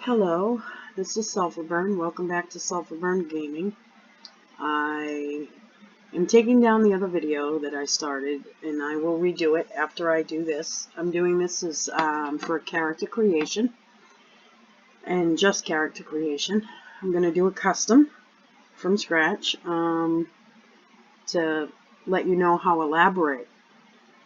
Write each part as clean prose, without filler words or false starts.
Hello, this is Sulfurburn. Welcome back to Sulfurburn Gaming. I am taking down the other video that I started, and I will redo it after I do this. I'm doing this as for character creation, and just character creation. I'm going to do a custom from scratch to let you know how elaborate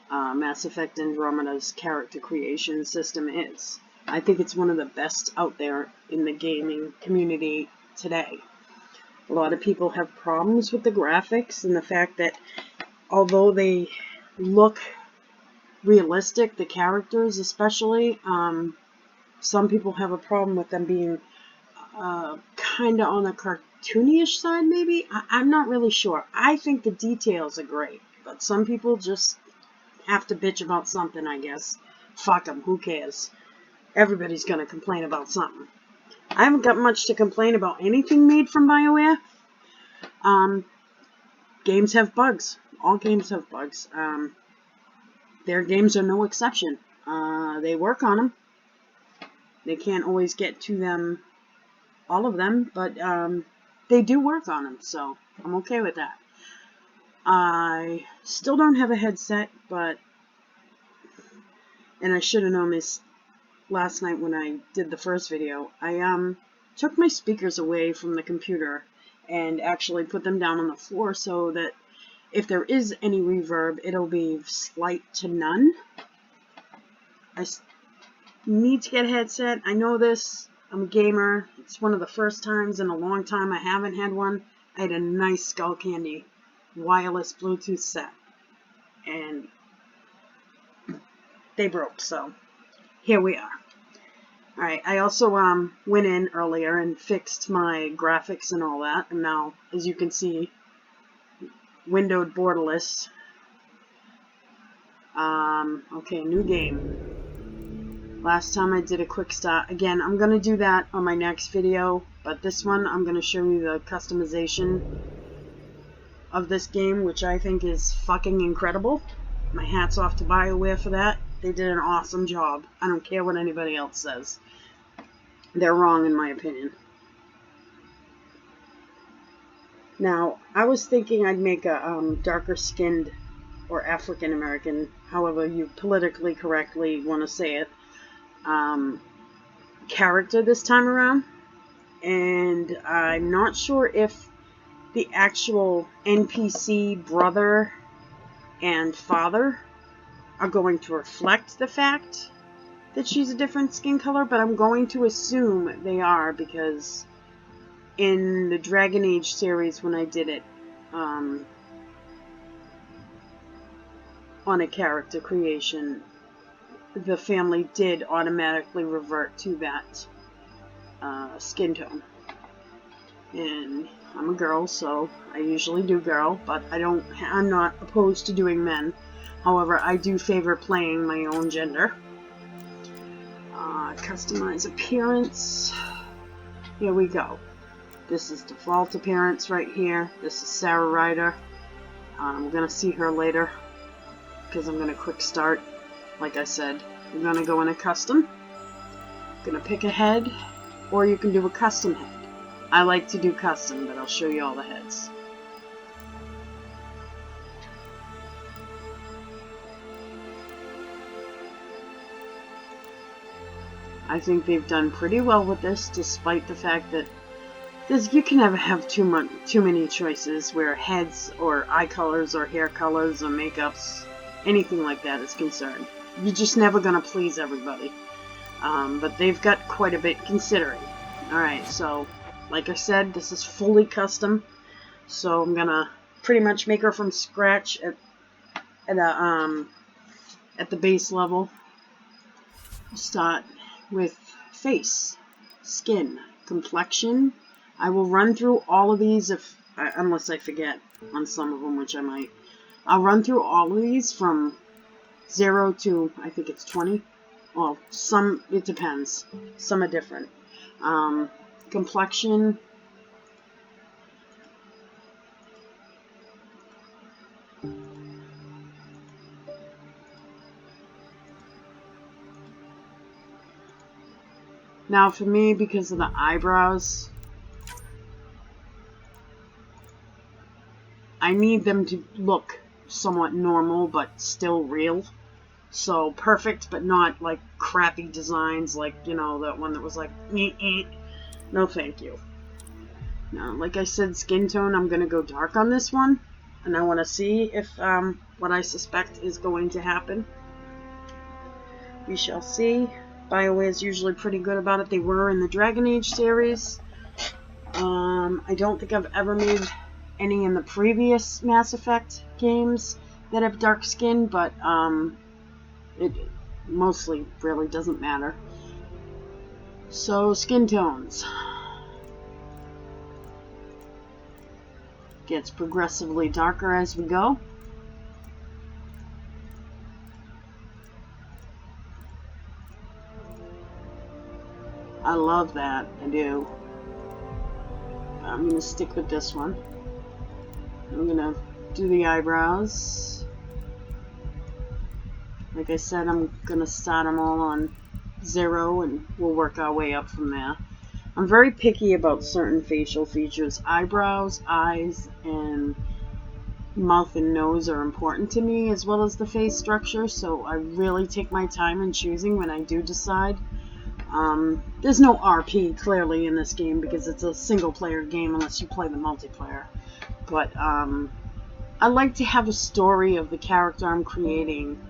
Mass Effect Andromeda's character creation system is. I think it's one of the best out there in the gaming community today. A lot of people have problems with the graphics and the fact that although they look realistic, the characters especially, some people have a problem with them being kind of on the cartoonish side maybe. I'm not really sure. I think the details are great, but some people just have to bitch about something, I guess. Fuck them, who cares? Everybody's going to complain about something. I haven't got much to complain about anything made from BioWare. Games have bugs. All games have bugs. Their games are no exception. They work on them. They can't always get to them, all of them, but they do work on them, so I'm okay with that. I still don't have a headset, and I should have known this last night when I did the first video. I took my speakers away from the computer and actually put them down on the floor so that if there is any reverb, it'll be slight to none. I need to get a headset. I know this. I'm a gamer. It's one of the first times in a long time I haven't had one. I had a nice Skull Candy wireless Bluetooth set, and they broke, so here we are. Alright, I also went in earlier and fixed my graphics and all that, and now, as you can see, windowed borderless. Okay, new game. Last time I did a quick start. Again, I'm going to do that on my next video, but this one I'm going to show you the customization of this game, which I think is fucking incredible. My hat's off to BioWare for that. They did an awesome job. I don't care what anybody else says. They're wrong in my opinion. Now, I was thinking I'd make a darker skinned or African American, however you politically correctly want to say it, character this time around. And I'm not sure if the actual NPC brother and father are going to reflect the fact that she's a different skin color, but I'm going to assume they are, because in the Dragon Age series when I did it on a character creation, the family did automatically revert to that skin tone. And I'm a girl, so I usually do girl, but I'm not opposed to doing men. However, I do favor playing my own gender. Customize appearance. Here we go. This is default appearance right here. This is Sarah Ryder. We're going to see her later because I'm going to quick start. Like I said, we're going to go in a custom. Going to pick a head, or you can do a custom head. I like to do custom, but I'll show you all the heads. I think they've done pretty well with this, despite the fact that you can never have too many choices where heads or eye colors or hair colors or makeups, anything like that is concerned. You're just never going to please everybody. But they've got quite a bit considering. Alright, so like I said, this is fully custom. So I'm going to pretty much make her from scratch at the base level. Start with face, skin, complexion. I will run through all of these unless I forget on some of them, which I might. I'll run through all of these from 0 to, I think it's 20. Well, it depends. Some are different. Complexion. Now for me, because of the eyebrows, I need them to look somewhat normal but still real. So perfect, but not like crappy designs like, you know, that one that was like, no thank you. Now, like I said, skin tone, I'm going to go dark on this one. And I want to see if what I suspect is going to happen. We shall see. BioWare is usually pretty good about it. They were in the Dragon Age series. I don't think I've ever made any in the previous Mass Effect games that have dark skin, but it mostly really doesn't matter. So, skin tones. Gets progressively darker as we go. I love that, I do. I'm going to stick with this one. I'm going to do the eyebrows. Like I said, I'm going to start them all on 0 and we'll work our way up from there. I'm very picky about certain facial features. Eyebrows, eyes, and mouth and nose are important to me, as well as the face structure, so I really take my time in choosing when I do decide. There's no RP, clearly, in this game, because it's a single-player game unless you play the multiplayer. But I like to have a story of the character I'm creating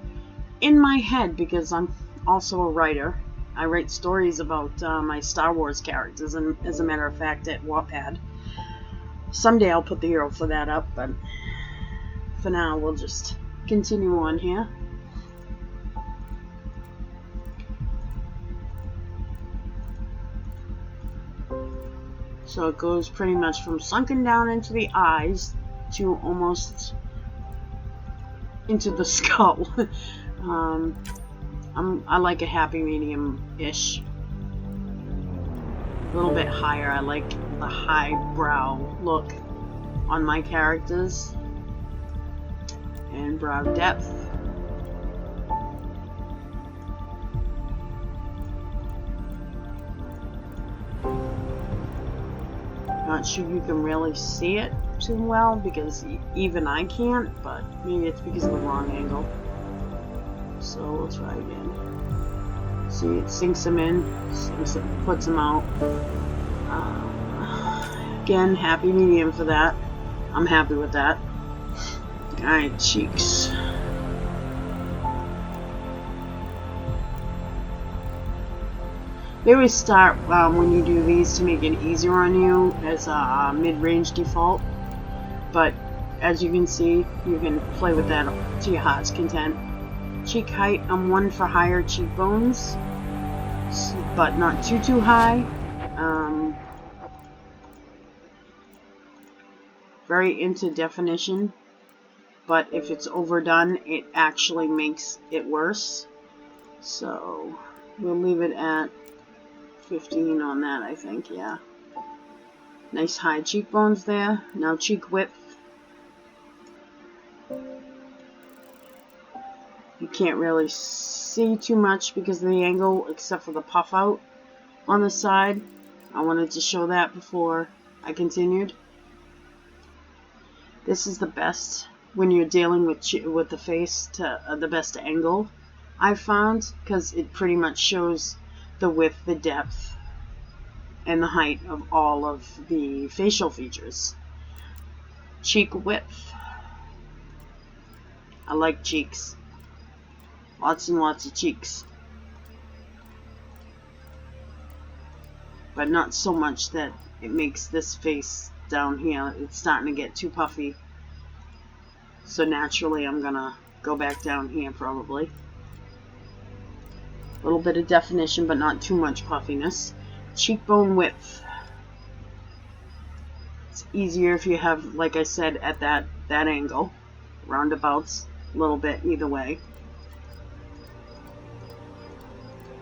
in my head, because I'm also a writer. I write stories about my Star Wars characters, and as a matter of fact, at Wattpad. Someday I'll put the URL for that up, but for now we'll just continue on here. So it goes pretty much from sunken down into the eyes to almost into the skull. I like a happy medium-ish. A little bit higher. I like the highbrow look on my characters. And brow depth. Not sure you can really see it too well because even I can't, but maybe it's because of the wrong angle. So we'll try again. See, it sinks them in, puts them out. Again, happy medium for that. I'm happy with that. Alright, cheeks. They always start when you do these to make it easier on you as a mid-range default, but as you can see, you can play with that to your heart's content. Cheek height, I'm one for higher cheekbones, but not too high. Very into definition, but if it's overdone, it actually makes it worse. So we'll leave it at 15 on that, I think, yeah. Nice high cheekbones there. Now cheek width. You can't really see too much because of the angle, except for the puff out on the side. I wanted to show that before I continued. This is the best when you're dealing with the face to the best angle I've found, because it pretty much shows the width, the depth, and the height of all of the facial features. Cheek width. I like cheeks. Lots and lots of cheeks. But not so much that it makes this face down here, it's starting to get too puffy. So naturally I'm gonna go back down here probably. A little bit of definition, but not too much puffiness. Cheekbone width. It's easier if you have, like I said, at that angle. Roundabouts, a little bit either way.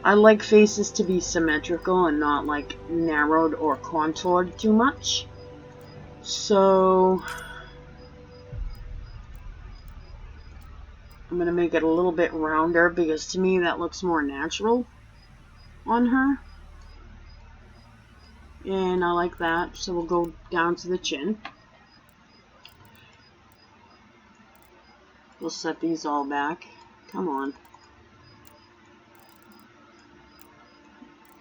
I like faces to be symmetrical and not like narrowed or contoured too much. So I'm going to make it a little bit rounder because to me that looks more natural on her. And I like that, so we'll go down to the chin. We'll set these all back. Come on.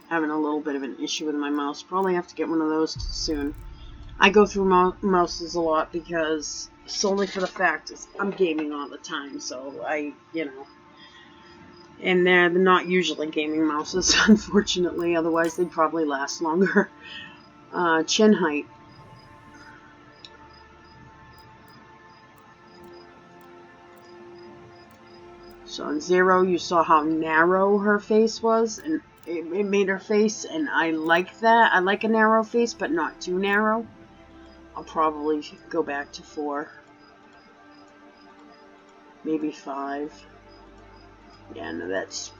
Having a little bit of an issue with my mouse. Probably have to get one of those soon. I go through mouses a lot because solely for the fact is I'm gaming all the time, so and they're not usually gaming mouses, unfortunately, otherwise they'd probably last longer. Chin height. So in 0, you saw how narrow her face was, and it made her face, and I like that. I like a narrow face, but not too narrow. I'll probably go back to 4. Maybe 5. Yeah, no, that's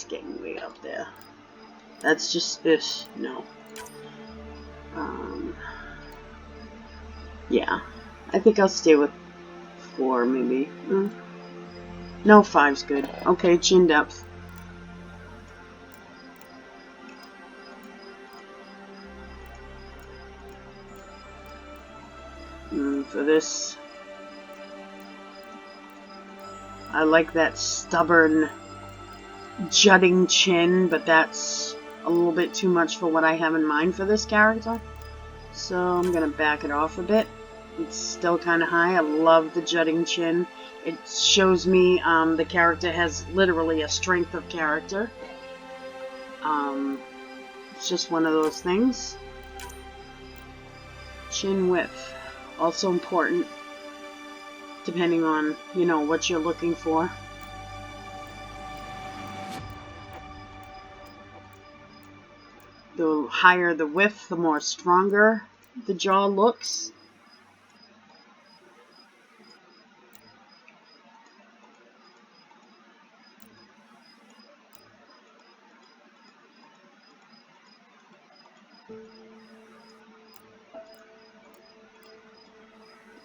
getting way up there. That's just this. No. Yeah. I think I'll stay with 4, maybe. No, 5's good. Okay, chin depth. For this, I like that stubborn, jutting chin, but that's a little bit too much for what I have in mind for this character. So I'm going to back it off a bit. It's still kind of high. I love the jutting chin. It shows me the character has literally a strength of character. It's just one of those things. Chin width. Also important, depending on, what you're looking for. The higher the width, the more stronger the jaw looks.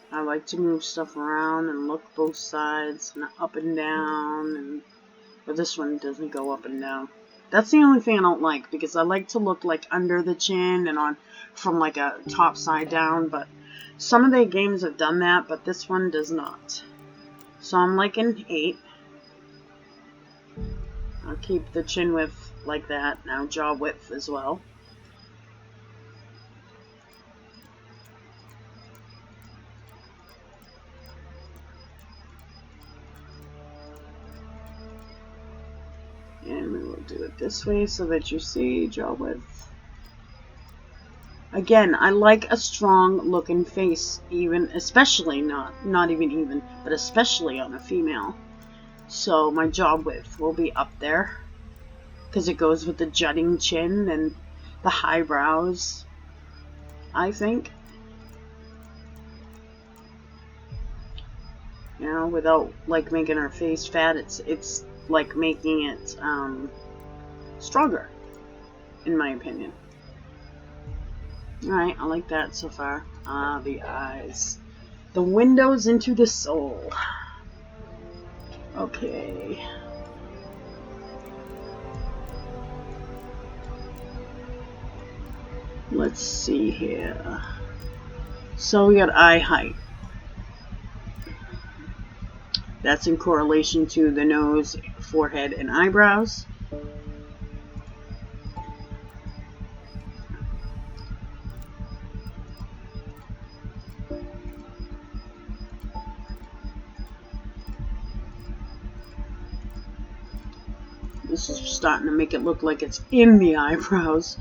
I like to move stuff around and look both sides and up and down, but this one doesn't go up and down. That's the only thing I don't like, because I like to look like under the chin and from like a top side down, but some of the games have done that, but this one does not. So I'm like an 8. I'll keep the chin width like that. Now jaw width as well. And we will do it this way so that you see jaw width. Again, I like a strong looking face, especially not even, but especially on a female. So my jaw width will be up there, because it goes with the jutting chin and the high brows, I think. Without like making her face fat, it's like making it stronger, in my opinion. Alright, I like that so far. The eyes. The windows into the soul. Okay. Let's see here. So we got eye height. That's in correlation to the nose, forehead, and eyebrows. This is starting to make it look like it's in the eyebrows.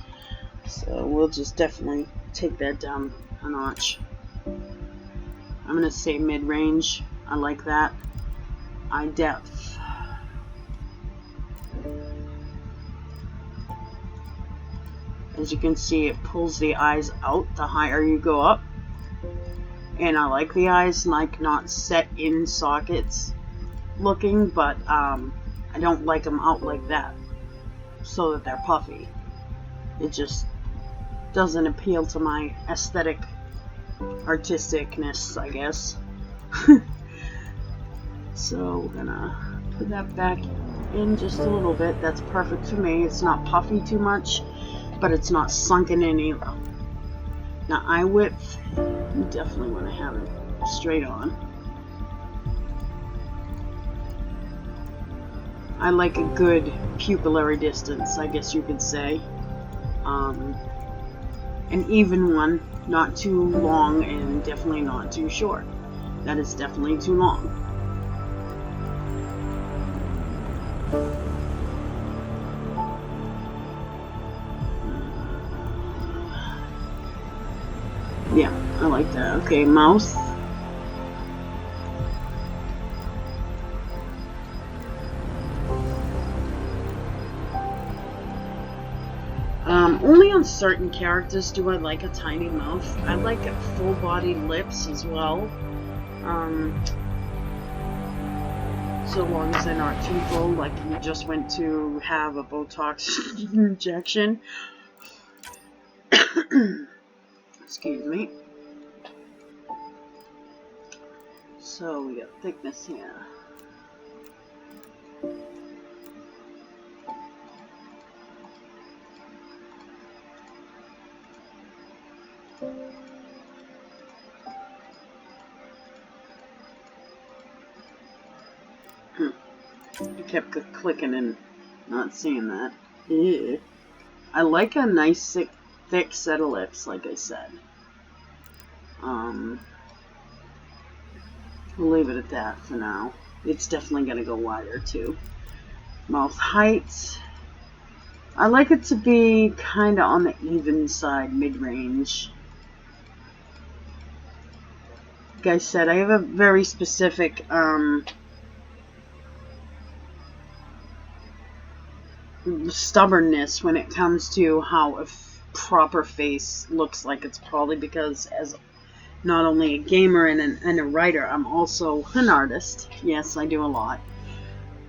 So we'll just definitely take that down a notch. I'm going to say mid-range. I like that. Eye depth. As you can see, it pulls the eyes out the higher you go up. And I like the eyes like not set in sockets looking, but I don't like them out like that so that they're puffy. It just doesn't appeal to my aesthetic artisticness, I guess. So we're gonna put that back in just a little bit. That's perfect for me. It's not puffy too much. but it's not sunken in either. Now, eye width, you definitely want to have it straight on. I like a good pupillary distance, I guess you could say. An even one, not too long and definitely not too short. That is definitely too long. Yeah, I like that. Okay, mouth. Only on certain characters do I like a tiny mouth. I like full-bodied lips as well. So long as they're not too full, like you just went to have a Botox injection. Excuse me. So we got thickness here. I kept clicking and not seeing that. Ew. I like a nice thick set of lips, like I said. We'll leave it at that for now. It's definitely going to go wider too. Mouth height. I like it to be kind of on the even side, mid-range. Like I said, I have a very specific stubbornness when it comes to how a proper face looks like. It's probably because as not only a gamer and a writer, I'm also an artist. Yes, I do a lot.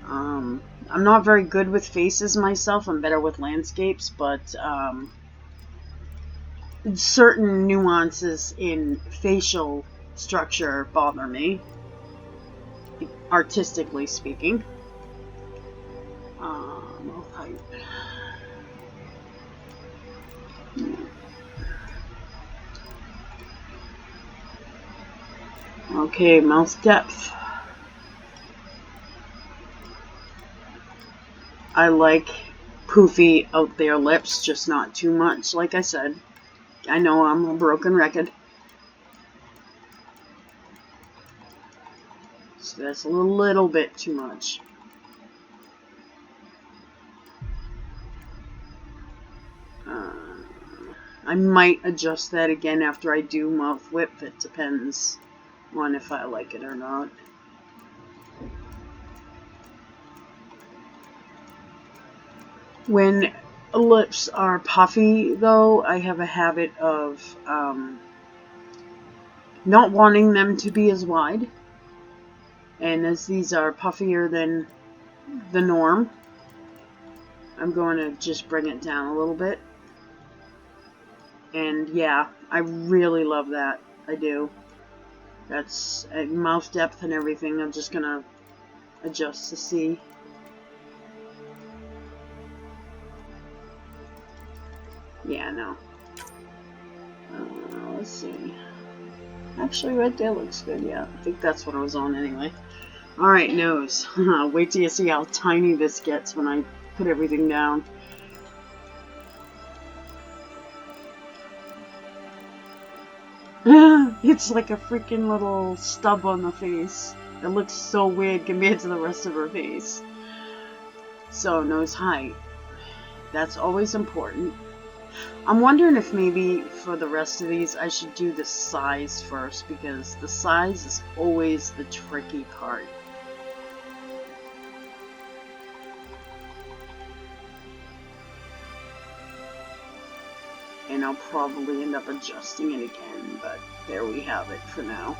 I'm not very good with faces myself. I'm better with landscapes, but certain nuances in facial structure bother me, artistically speaking. Mouth height. Okay, mouth depth. I like poofy out there lips, just not too much. Like I said, I know I'm a broken record. So that's a little bit too much. I might adjust that again after I do mouth width. It depends on if I like it or not. When lips are puffy, though, I have a habit of not wanting them to be as wide. And as these are puffier than the norm, I'm going to just bring it down a little bit. And yeah, I really love that. I do. That's mouth depth and everything. I'm just going to adjust to see. Yeah, no. Let's see. Actually, right there looks good, yeah. I think that's what I was on anyway. Alright, nose. Wait till you see how tiny this gets when I put everything down. It's like a freaking little stub on the face. It looks so weird compared to the rest of her face. So, nose height. That's always important. I'm wondering if maybe for the rest of these I should do the size first, because the size is always the tricky part. And I'll probably end up adjusting it again, but there we have it for now.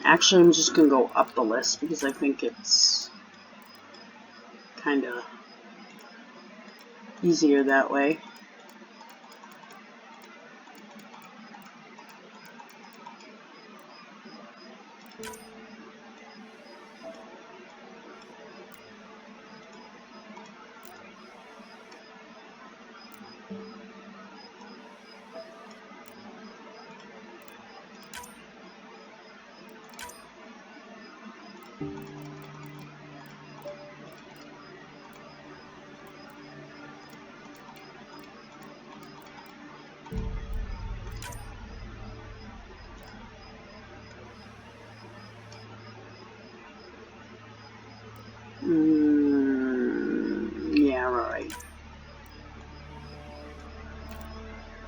Actually, I'm just going to go up the list because I think it's kind of easier that way. Yeah, right.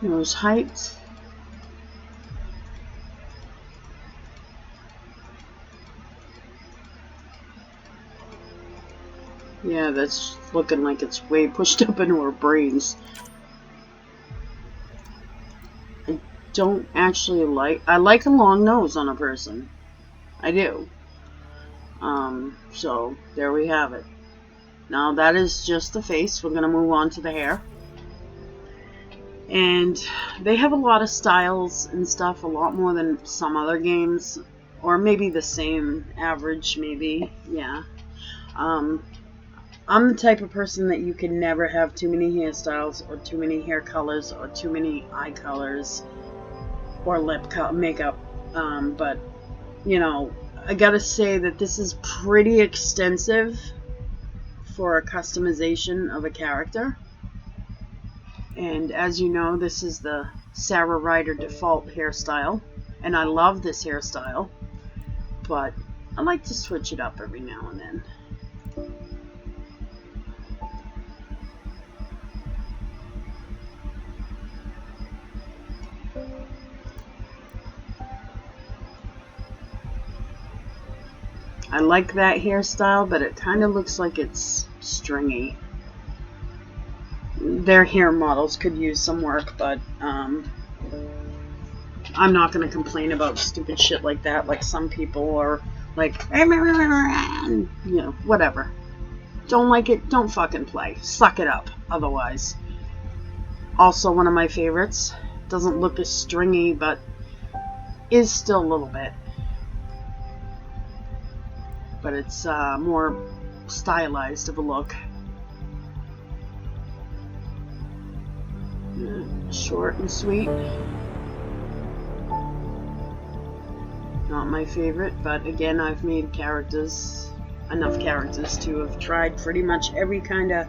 Nose height. Yeah, that's looking like it's way pushed up into her brains. I don't actually I like a long nose on a person. I do. So there we have it. Now that is just the face. We're gonna move on to the hair. And they have a lot of styles and stuff, a lot more than some other games. Or maybe the same, average, maybe. Yeah. I'm the type of person that you can never have too many hairstyles, or too many hair colors, or too many eye colors, or makeup. But, you know, I gotta say that this is pretty extensive for a customization of a character. And as you know, this is the Sarah Ryder default hairstyle. And I love this hairstyle, but I like to switch it up every now and then. I like that hairstyle, but it kind of looks like it's stringy. Their hair models could use some work, but I'm not going to complain about stupid shit like that, like some people are like, you know, whatever. Don't like it, don't fucking play. Suck it up, otherwise. Also one of my favorites. Doesn't look as stringy, but is still a little bit. But it's more stylized of a look. Short and sweet. Not my favorite, but again, I've made enough characters to have tried pretty much every kind of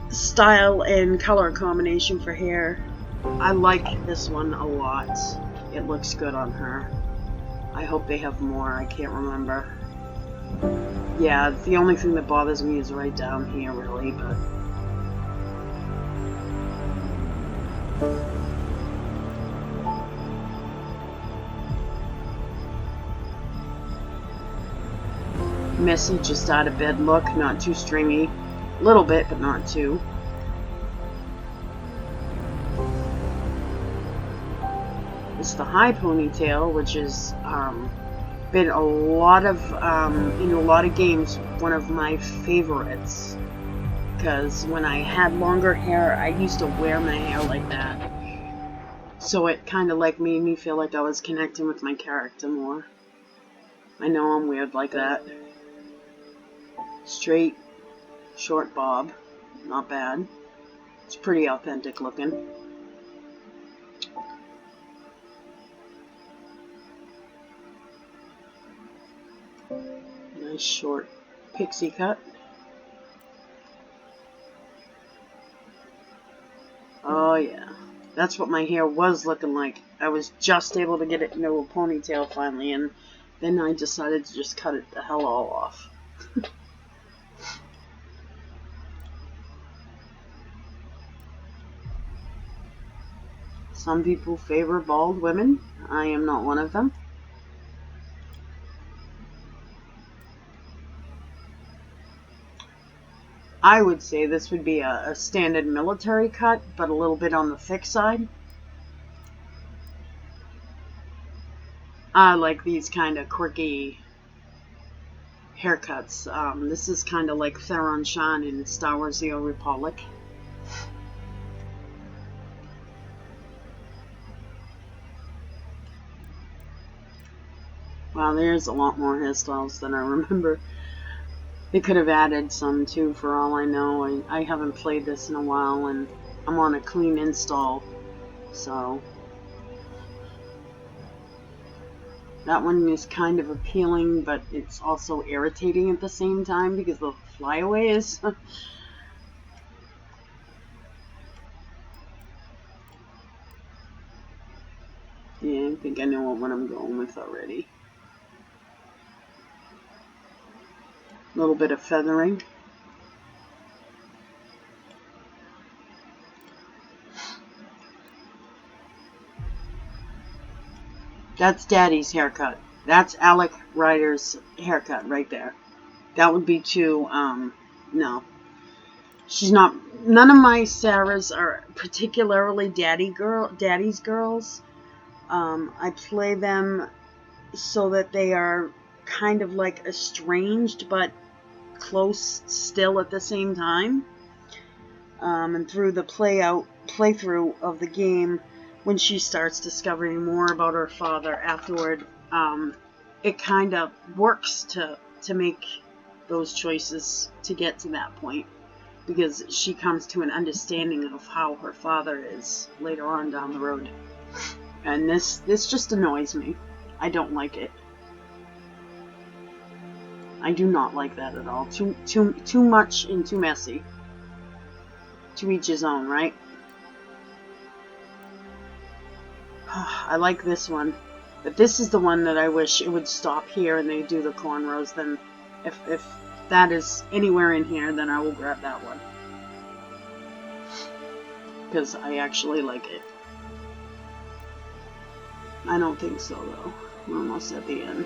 style and color combination for hair. I like this one a lot. It looks good on her. I hope they have more, I can't remember. Yeah, the only thing that bothers me is right down here, really, but... Messy, just out of bed look, not too stringy. A little bit, but not too. It's the high ponytail, which has been a lot of, in a lot of games, one of my favorites. Because when I had longer hair, I used to wear my hair like that. So it kind of like made me feel like I was connecting with my character more. I know I'm weird like that. Straight, short bob. Not bad. It's pretty authentic looking. Nice short pixie cut. Oh yeah. That's what my hair was looking like. I was just able to get it into a ponytail finally, and then I decided to just cut it the hell all off. Some people favor bald women. I am not one of them. I would say this would be a standard military cut, but a little bit on the thick side. I like these kind of quirky haircuts. This is kind of like Theron Shan in Star Wars The Old Republic. Wow, there's a lot more hairstyles than I remember. They could have added some too, for all I know. I haven't played this in a while, and I'm on a clean install, so... That one is kind of appealing, but it's also irritating at the same time because the flyaways. Yeah, I think I know what I'm going with already. A little bit of feathering. That's Daddy's haircut. That's Alec Ryder's haircut right there. That would be too, no. She's not, none of my Sarahs are particularly daddy's girls. I play them so that they are kind of like estranged, but close still at the same time. And through the playthrough of the game, when she starts discovering more about her father afterward, it kind of works to make those choices to get to that point, because she comes to an understanding of how her father is later on down the road. And this just annoys me. I don't like it. I do not like that at all. Too much and too messy. To each his own, right? I like this one, but this is the one that I wish it would stop here and they do the cornrows. Then, if that is anywhere in here, then I will grab that one, because I actually like it. I don't think so though. We're almost at the end.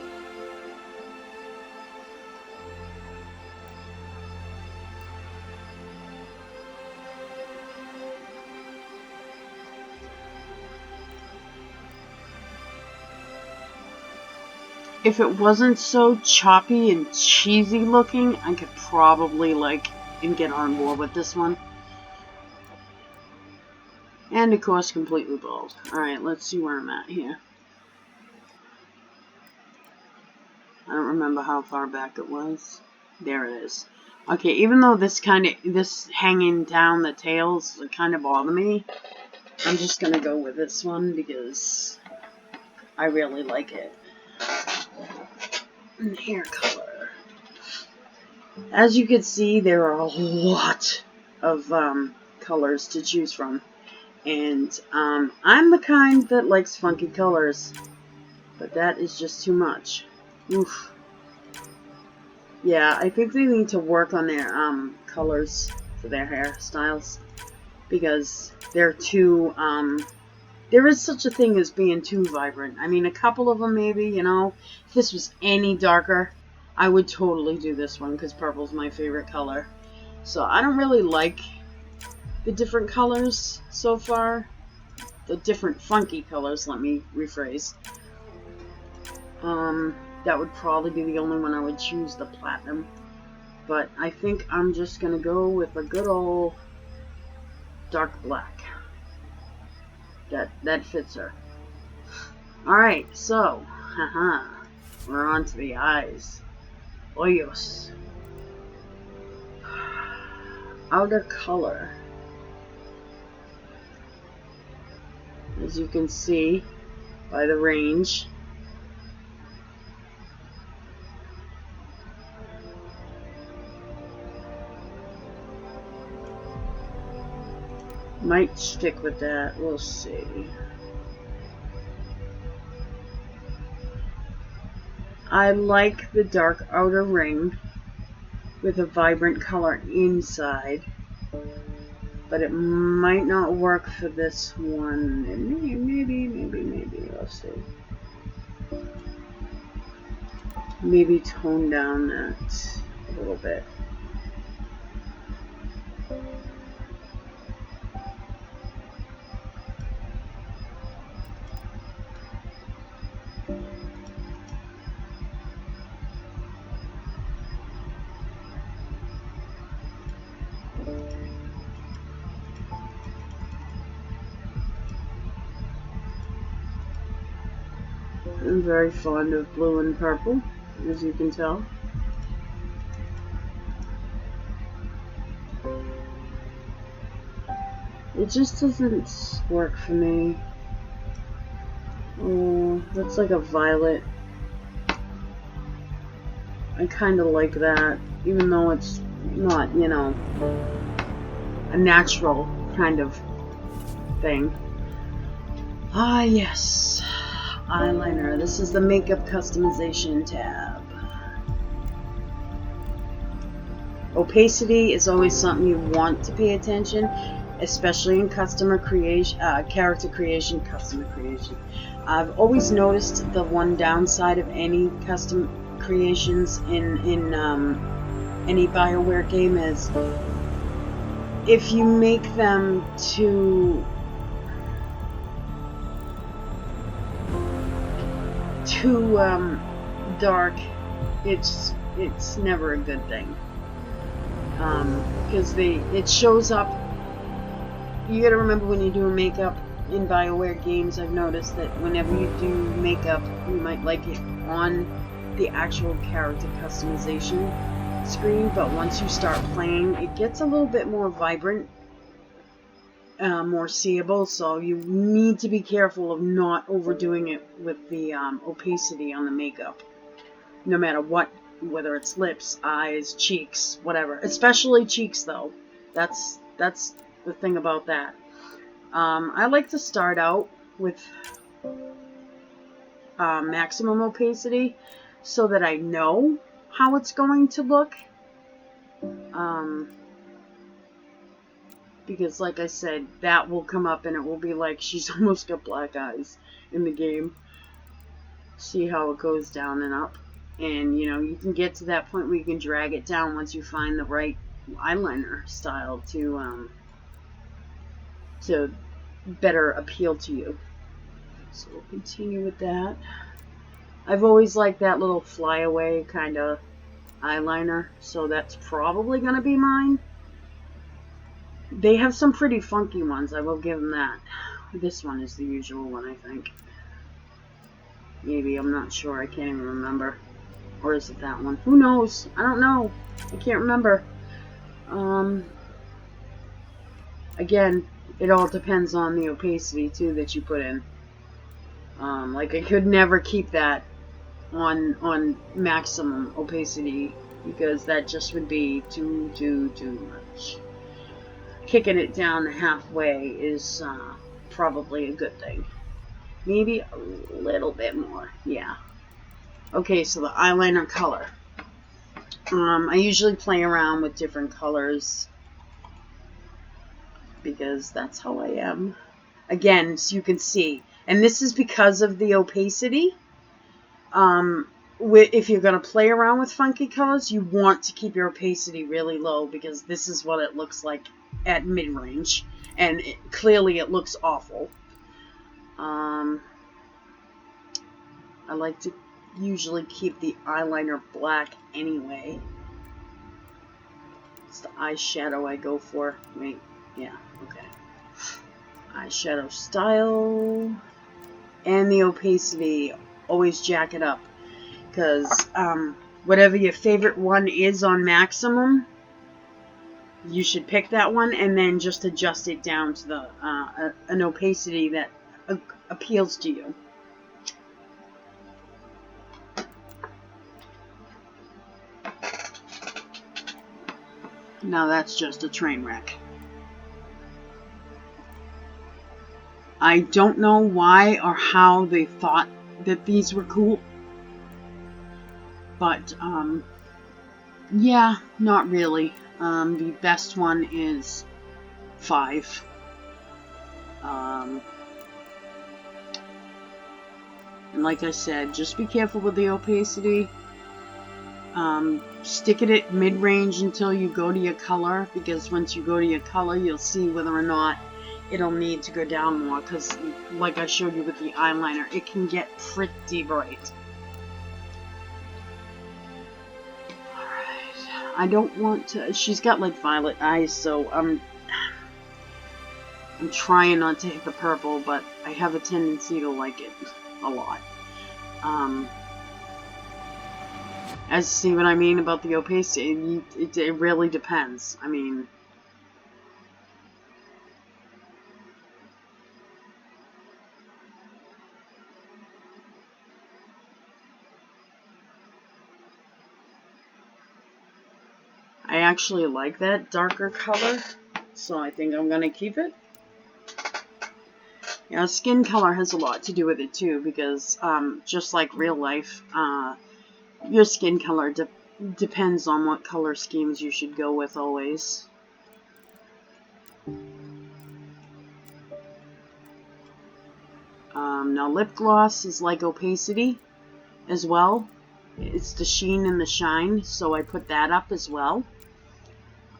If it wasn't so choppy and cheesy looking, I could probably like and get on board with this one. And of course, completely bald. Alright, let's see where I'm at here. I don't remember how far back it was. There it is. Okay, even though this hanging down the tails kind of bother me, I'm just gonna go with this one because I really like it. And hair color. As you can see, there are a lot of colors to choose from. And I'm the kind that likes funky colors, but that is just too much. Oof. Yeah, I think they need to work on their colors for their hairstyles, because they're too there is such a thing as being too vibrant. I mean, a couple of them maybe, you know. If this was any darker, I would totally do this one, because purple's my favorite color. So I don't really like the different colors so far. The different funky colors, let me rephrase. That would probably be the only one I would choose, the platinum. But I think I'm just going to go with a good old dark black. That fits her. Alright, so, we're on to the eyes. Hoyos. Outer color. As you can see by the range, might stick with that, we'll see. I like the dark outer ring with a vibrant color inside, but it might not work for this one. Maybe, we'll see. Maybe tone down that a little bit. I'm very fond of blue and purple, as you can tell. It just doesn't work for me. Oh, that's like a violet I kind of like that, even though it's not, you know, a natural kind of thing. Ah, yes. Eyeliner. This is the makeup customization tab. Opacity is always something you want to pay attention, especially in character creation. I've always noticed the one downside of any custom creations in any BioWare game is if you make them too dark, it's never a good thing. Because it shows up. You gotta remember when you're doing makeup in BioWare games, I've noticed that whenever you do makeup, you might like it on the actual character customization screen, but once you start playing, it gets a little bit more vibrant, more seeable, so you need to be careful of not overdoing it with the opacity on the makeup, no matter what. Whether it's lips, eyes, cheeks, whatever. Especially cheeks, though. That's the thing about that. I like to start out with maximum opacity so that I know how it's going to look. Because, like I said, that will come up and it will be like she's almost got black eyes in the game. See how it goes down and up. And, you know, you can get to that point where you can drag it down once you find the right eyeliner style to better appeal to you. So we'll continue with that. I've always liked that little flyaway kind of eyeliner, so that's probably going to be mine. They have some pretty funky ones, I will give them that. This one is the usual one, I think. Maybe, I'm not sure, I can't even remember. Or is it that one? Who knows? I don't know. I can't remember. Again, it all depends on the opacity, too, that you put in. Like, I could never keep that on maximum opacity, because that just would be too much. Kicking it down halfway is probably a good thing. Maybe a little bit more, yeah. Okay, so the eyeliner color. I usually play around with different colors because that's how I am. Again, so you can see. And this is because of the opacity. If you're going to play around with funky colors, you want to keep your opacity really low because this is what it looks like at mid-range. And clearly it looks awful. I like to usually keep the eyeliner black anyway. It's the eyeshadow I go for. Wait, yeah, okay. Eyeshadow style. And the opacity, always jack it up. Because whatever your favorite one is on maximum, you should pick that one and then just adjust it down to the an opacity that appeals to you. Now that's just a train wreck. I don't know why or how they thought that these were cool. But, yeah, not really. The best one is 5. And like I said, just be careful with the opacity. Stick it at mid-range until you go to your color, because once you go to your color, you'll see whether or not it'll need to go down more, because like I showed you with the eyeliner, it can get pretty bright. Alright, I don't want to, she's got like violet eyes, so I'm trying not to hit the purple, but I have a tendency to like it a lot. As see what I mean about the opacity, it really depends. I mean, I actually like that darker color, so I think I'm going to keep it. You know, skin color has a lot to do with it too, because just like real life, your skin color depends on what color schemes you should go with always. Now lip gloss is like opacity as well. It's the sheen and the shine, so I put that up as well.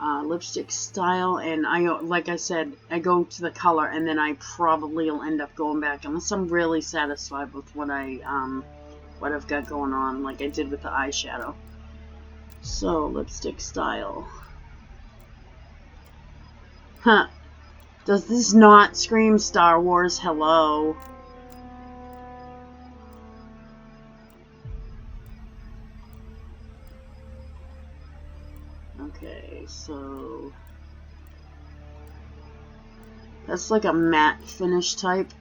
Lipstick style, and like I said, I go to the color, and then I probably will end up going back unless I'm really satisfied with what I've got going on, like I did with the eyeshadow. So lipstick style. Huh? Does this not scream Star Wars? Hello. Okay, so that's like a matte finish type,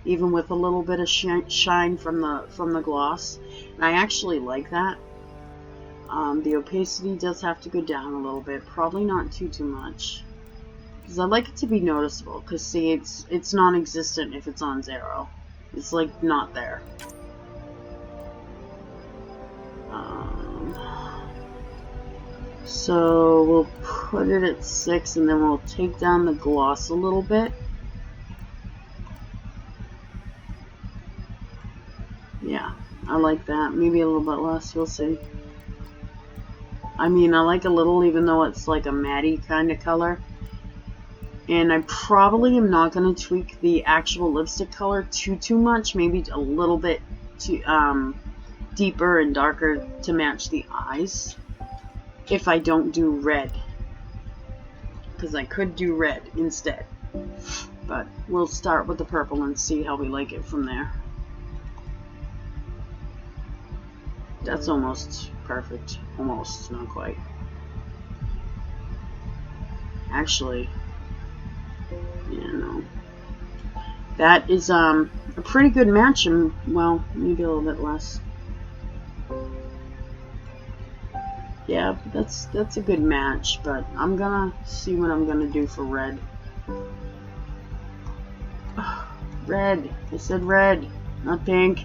even with a little bit of shine from the gloss, and I actually like that. The opacity does have to go down a little bit, probably not too much, because I like it to be noticeable. Because see, it's non-existent if it's on 0. It's like not there. So we'll put it at 6, and then we'll take down the gloss a little bit. Yeah, I like that. Maybe a little bit less, we'll see. I mean, I like a little, even though it's like a matte kind of color. And I probably am not going to tweak the actual lipstick color too much. Maybe a little bit too deeper and darker to match the eyes. If I don't do red, because I could do red instead, but we'll start with the purple and see how we like it from there. That's almost perfect. Almost, not quite. Actually, yeah, no. That is a pretty good match, and well, maybe a little bit less. Yeah, that's a good match, but I'm gonna see what I'm gonna do for red. Red. I said red, not pink.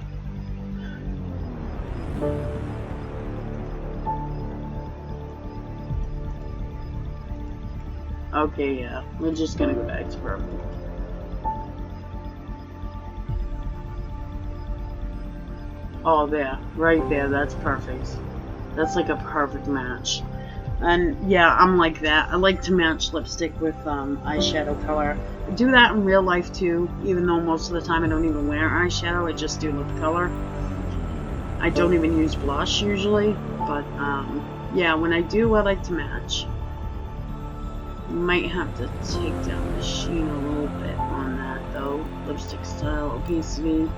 Okay, yeah, we're just gonna go back to purple. Oh, there, right there, that's perfect. That's like a perfect match. And yeah, I'm like that. I like to match lipstick with eyeshadow color. I do that in real life too, even though most of the time I don't even wear eyeshadow. I just do lip color. I don't even use blush usually, but yeah, when I do, I like to match. Might have to take down the sheen a little bit on that though. Lipstick style, opacity.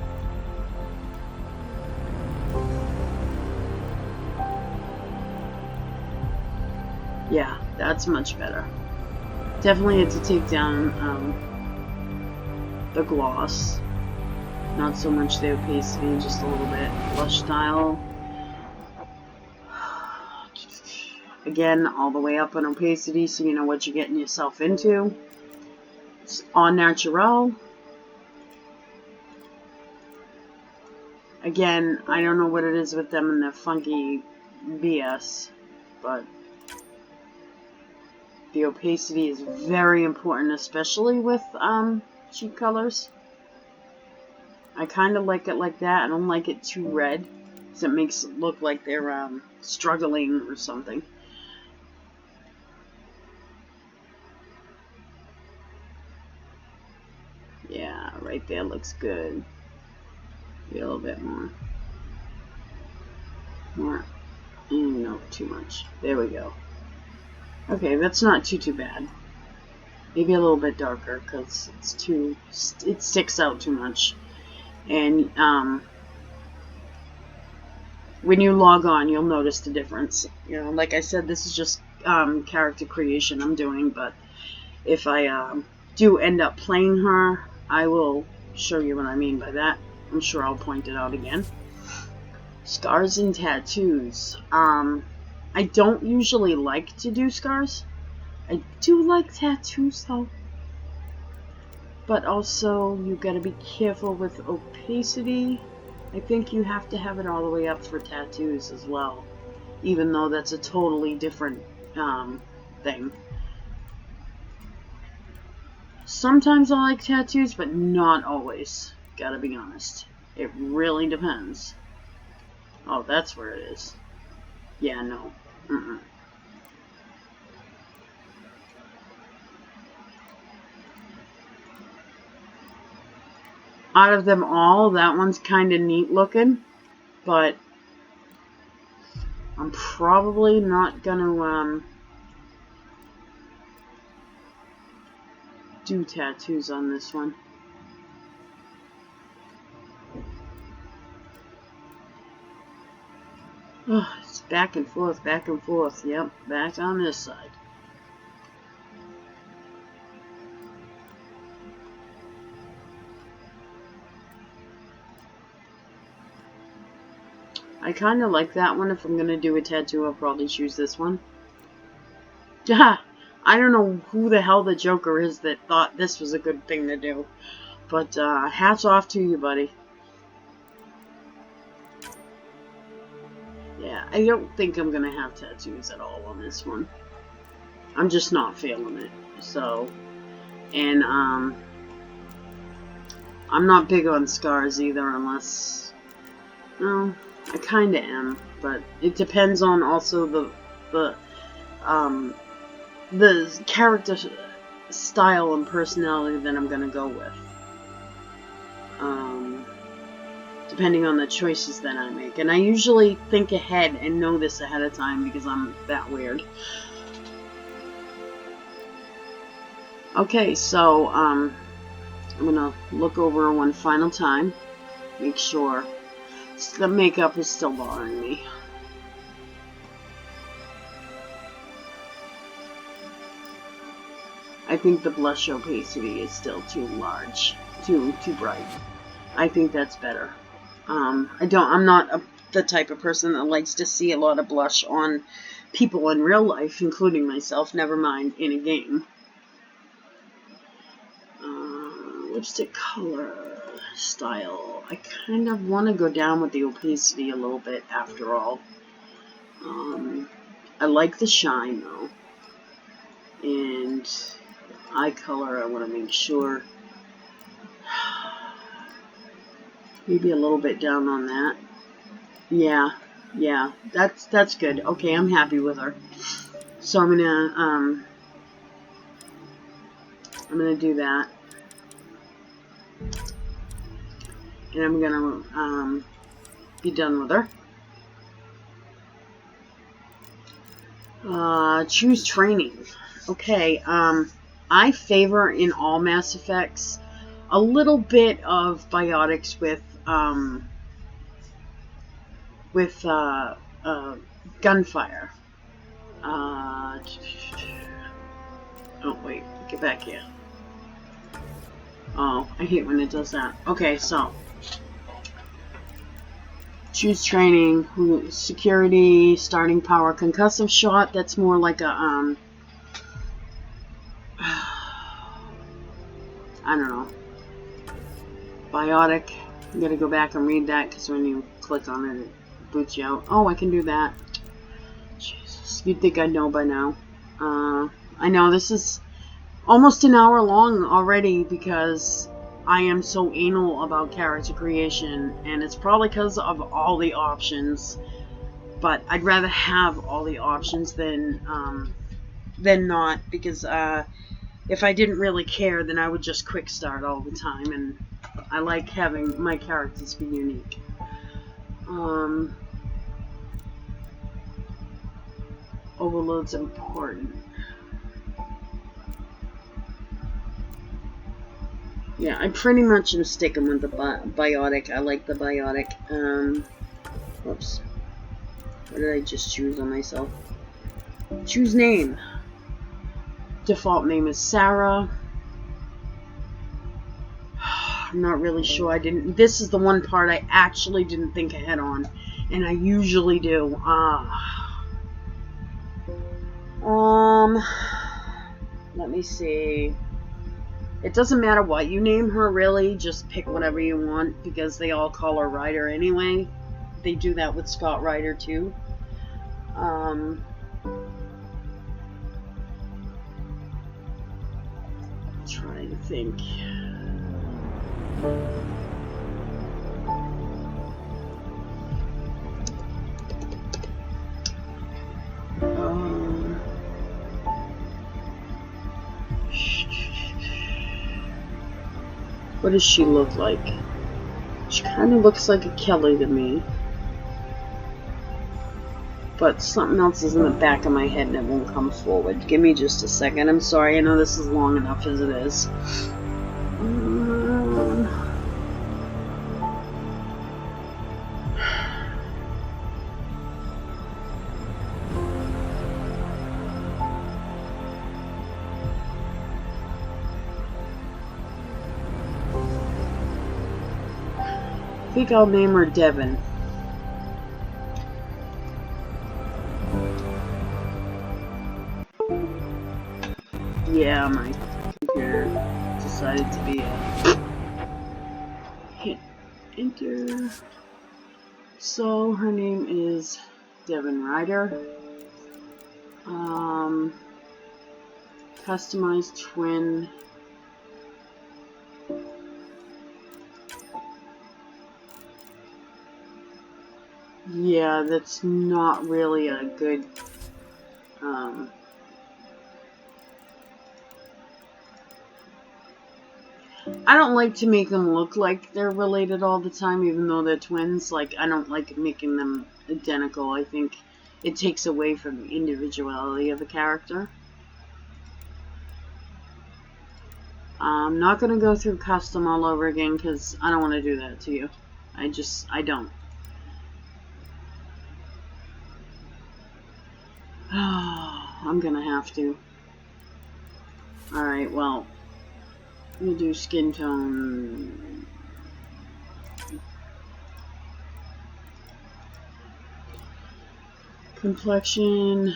Yeah, that's much better. Definitely had to take down the gloss. Not so much the opacity, just a little bit. Blush style. Again, all the way up on opacity so you know what you're getting yourself into. It's au naturel. Again, I don't know what it is with them and their funky BS, but the opacity is very important, especially with cheek colors. I kind of like it like that. I don't like it too red, because it makes it look like they're struggling or something. Yeah, right there looks good. Maybe a little bit more. More. No, too much. There we go. Okay, that's not too bad. Maybe a little bit darker, because it sticks out too much. And when you log on, you'll notice the difference. You know, like I said, this is just character creation I'm doing, but if I do end up playing her, I will show you what I mean by that. I'm sure I'll point it out again. Scars and tattoos. I don't usually like to do scars. I do like tattoos though. But also, you gotta be careful with opacity. I think you have to have it all the way up for tattoos as well. Even though that's a totally different thing. Sometimes I like tattoos, but not always. Gotta be honest. It really depends. Oh, that's where it is. Yeah, no. Mm-mm. Out of them all, that one's kind of neat looking, but I'm probably not gonna do tattoos on this one. Oh, it's back and forth, back and forth. Yep, back on this side. I kind of like that one. If I'm going to do a tattoo, I'll probably choose this one. I don't know who the hell the Joker is that thought this was a good thing to do. But hats off to you, buddy. Yeah, I don't think I'm going to have tattoos at all on this one. I'm just not feeling it. So, and I'm not big on scars either unless... Well, I kind of am, but it depends on also the character style and personality that I'm gonna go with. Depending on the choices that I make, and I usually think ahead and know this ahead of time because I'm that weird. Okay, so I'm gonna look over one final time, make sure the makeup is still bothering me. I think the blush opacity is still too large, too bright. I think that's better. I'm not the type of person that likes to see a lot of blush on people in real life, including myself, never mind in a game. Lipstick color, style. I kind of want to go down with the opacity a little bit after all. I like the shine though. And eye color, I want to make sure. Maybe a little bit down on that. Yeah, that's good. Okay, I'm happy with her. So I'm gonna do that. And I'm gonna be done with her. Choose training. Okay, I favor in all Mass Effects a little bit of biotics with gunfire. Oh wait, get back here. Oh, I hate when it does that. Okay, so choose training, security, starting power, concussive shot. That's more like a I don't know. Biotic. I'm gonna go back and read that because when you click on it, it boots you out. Oh, I can do that. Jesus, you'd think I'd know by now. I know this is almost an hour long already because I am so anal about character creation, and it's probably because of all the options. But I'd rather have all the options than not, because if I didn't really care, then I would just quick start all the time, and I like having my characters be unique. Overload's important. Yeah, I pretty much am sticking with the biotic. I like the biotic. Whoops. What did I just choose on myself? Choose name. Default name is Sarah. I'm not really sure. This is the one part I actually didn't think ahead on, and I usually do. Let me see. It doesn't matter what you name her, really. Just pick whatever you want, because they all call her Ryder anyway. They do that with Scott Ryder, too. Trying to think. What does she look like? She kind of looks like a Kelly to me. But something else is in the back of my head and it won't come forward. Give me just a second. I'm sorry. I know this is long enough as it is. I think I'll name her Devin. Yeah, my computer decided to be hit enter. So her name is Devin Ryder. Customized twin. Yeah, that's not really a good I don't like to make them look like they're related all the time, even though they're twins. Like, I don't like making them identical. I think it takes away from the individuality of the character. I'm not going to go through custom all over again, because I don't want to do that to you. I don't. I'm going to have to. Alright, well, I'm going to do skin tone. Complexion.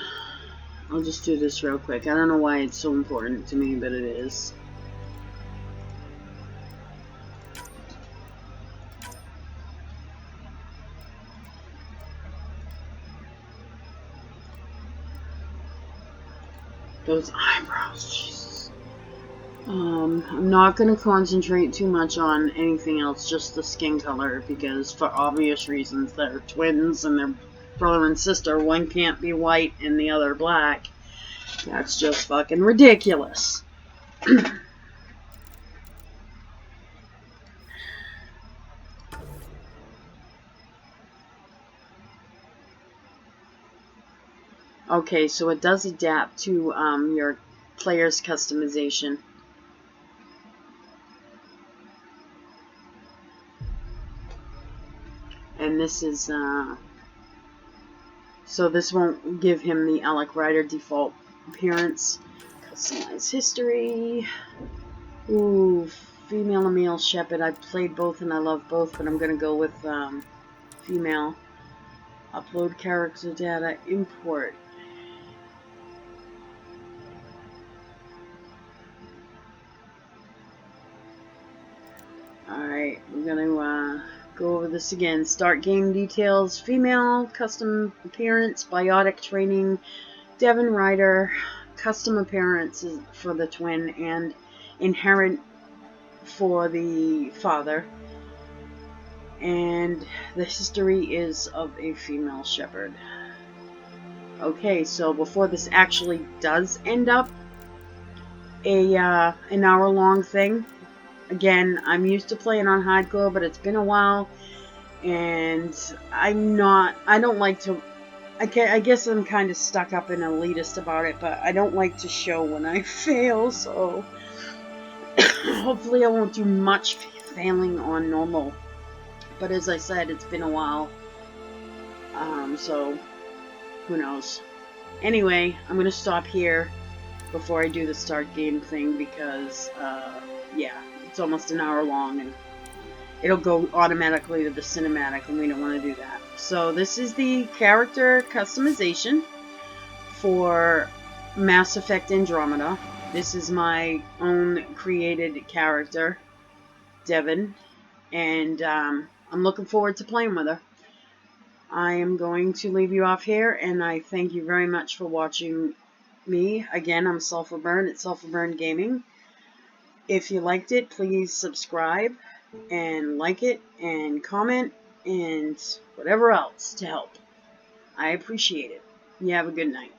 I'll just do this real quick. I don't know why it's so important to me, but it is. Those eyebrows, Jesus. I'm not going to concentrate too much on anything else, just the skin color, because for obvious reasons, they're twins and they're brother and sister. One can't be white and the other black. That's just fucking ridiculous. Okay, so it does adapt to your player's customization. And this is, so this won't give him the Alec Ryder default appearance. Customize history. Ooh, female and male shepherd. I played both and I love both, but I'm going to go with female. Upload character data, import. Alright, we're going to go over this again. Start game details. Female, custom appearance, biotic training, Devin Ryder, custom appearance for the twin, and inherent for the father. And the history is of a female shepherd. Okay, so before this actually does end up an hour-long thing, again, I'm used to playing on hardcore, but it's been a while, and I don't like to, I guess I'm kind of stuck up and elitist about it, but I don't like to show when I fail, so hopefully I won't do much failing on normal. But as I said, it's been a while, so who knows. Anyway, I'm going to stop here before I do the start game thing, because, yeah, it's almost an hour long, and it'll go automatically to the cinematic, and we don't want to do that. So this is the character customization for Mass Effect Andromeda. This is my own created character, Devin, and I'm looking forward to playing with her. I am going to leave you off here, and I thank you very much for watching me. Again, I'm Sulfur Burn at Sulfur Burn Gaming. If you liked it, please subscribe and like it and comment and whatever else to help. I appreciate it. You have a good night.